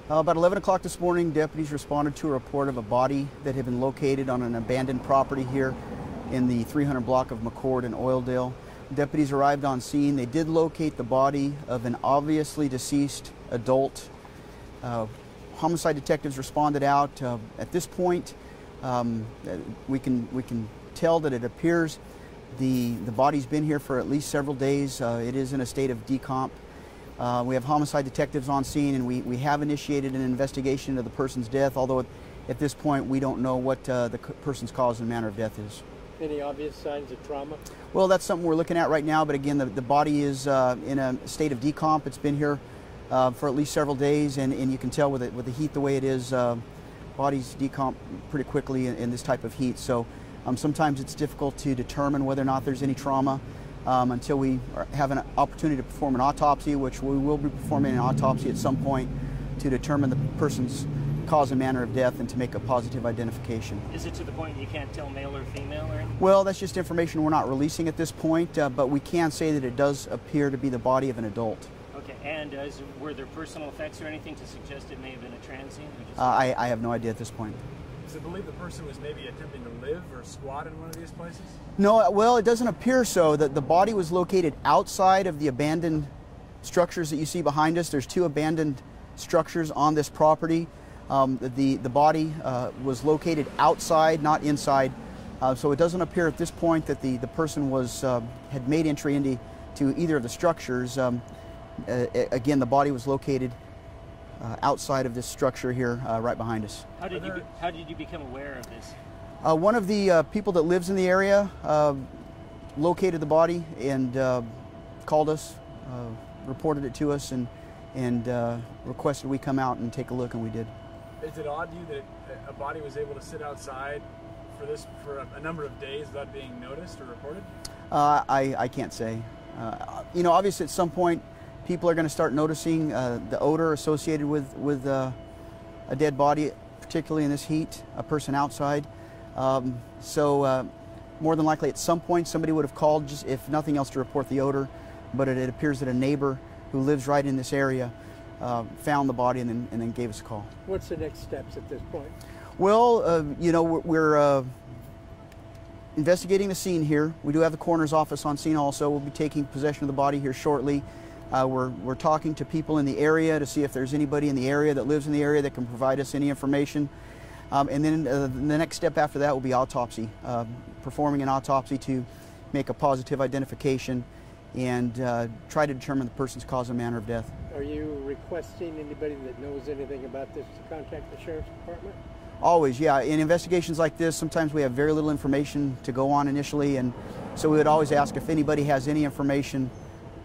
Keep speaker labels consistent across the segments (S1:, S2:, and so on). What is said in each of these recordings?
S1: About 11 o'clock this morning, deputies responded to a report of a body that had been located on an abandoned property here in the 300 block of McCord in Oildale. Deputies arrived on scene. They did locate the body of an obviously deceased adult. Homicide detectives responded out. At this point, we can tell that it appears the body's been here for at least several days. It is in a state of decomp. We have homicide detectives on scene, and we have initiated an investigation into the person's death, although at this point we don't know what the person's cause and manner of death is.
S2: Any obvious signs of trauma?
S1: Well, that's something we're looking at right now, but again, the body is in a state of decomp. It's been here for at least several days, and you can tell with the heat the way it is, bodies decomp pretty quickly in this type of heat. So sometimes it's difficult to determine whether or not there's any trauma until we have an opportunity to perform an autopsy, which we will be performing an autopsy at some point to determine the person's cause and manner of death and to make a positive identification.
S3: Is it to the point you can't tell male or female or anything?
S1: Well, that's just information we're not releasing at this point, but we can say that it does appear to be the body of an adult.
S3: Okay, and were there personal effects or anything to suggest it may have been a transient?
S1: I have no idea at this point.
S4: Does it believe the person was maybe attempting to live or squat in one of these places?
S1: No, well, it doesn't appear so. The body was located outside of the abandoned structures that you see behind us. There's 2 abandoned structures on this property. The body was located outside, not inside, so it doesn't appear at this point that the person had made entry into either of the structures. Again, the body was located outside of this structure here, right behind us.
S3: How did you become aware of this?
S1: One of the people that lives in the area located the body and called us, reported it to us, and requested we come out and take a look, and we did.
S4: Is it odd to you that a body was able to sit outside for a number of days without being noticed or reported?
S1: I can't say. You know, obviously at some point people are going to start noticing the odor associated with a dead body, particularly in this heat, a person outside. So more than likely at some point somebody would have called, just if nothing else, to report the odor, but it appears that a neighbor who lives right in this area found the body and then gave us a call.
S2: What's the next steps at this point?
S1: Well, you know, we're investigating the scene here. We do have the coroner's office on scene also. We'll be taking possession of the body here shortly. We're talking to people in the area to see if there's anybody in the area that lives in the area that can provide us any information. And then the next step after that will be autopsy, performing an autopsy to make a positive identification and try to determine the person's cause and manner of death.
S2: Are you requesting anybody that knows anything about this to contact the Sheriff's Department?
S1: Always, yeah. In investigations like this, sometimes we have very little information to go on initially, and so we would always ask if anybody has any information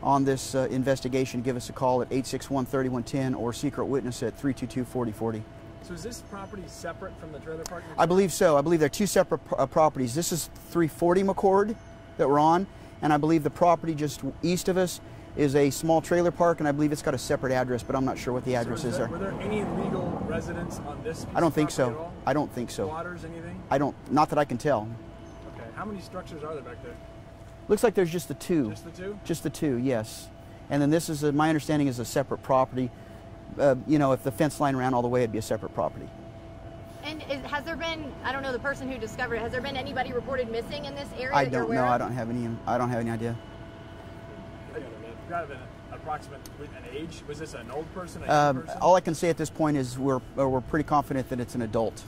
S1: on this investigation, give us a call at 861-3110 or secret witness at 322-4040.
S4: So is this property separate from the trailer park?
S1: I believe so. I believe they're 2 separate properties. This is 340 McCord that we're on, and I believe the property just east of us is a small trailer park, and I believe it's got a separate address, but I'm not sure what the address is there.
S4: Were there any legal residents on this piece
S1: I don't think
S4: of
S1: so.
S4: property at all?
S1: I don't think so.
S4: Squatters, anything?
S1: Not that I can tell.
S4: Okay. How many structures are there back there?
S1: Looks like there's just the 2.
S4: Just the 2?
S1: Just the 2, yes. And then this is, my understanding, is a separate property. You know, if the fence line ran all the way, it'd be a separate property.
S5: And has there been, I don't know, the person who discovered it, has there been anybody reported missing in this area?
S1: I don't know. I don't have any idea.
S4: Got an approximate an age? Was this an old person? A young person?
S1: All I can say at this point is we're pretty confident that it's an adult.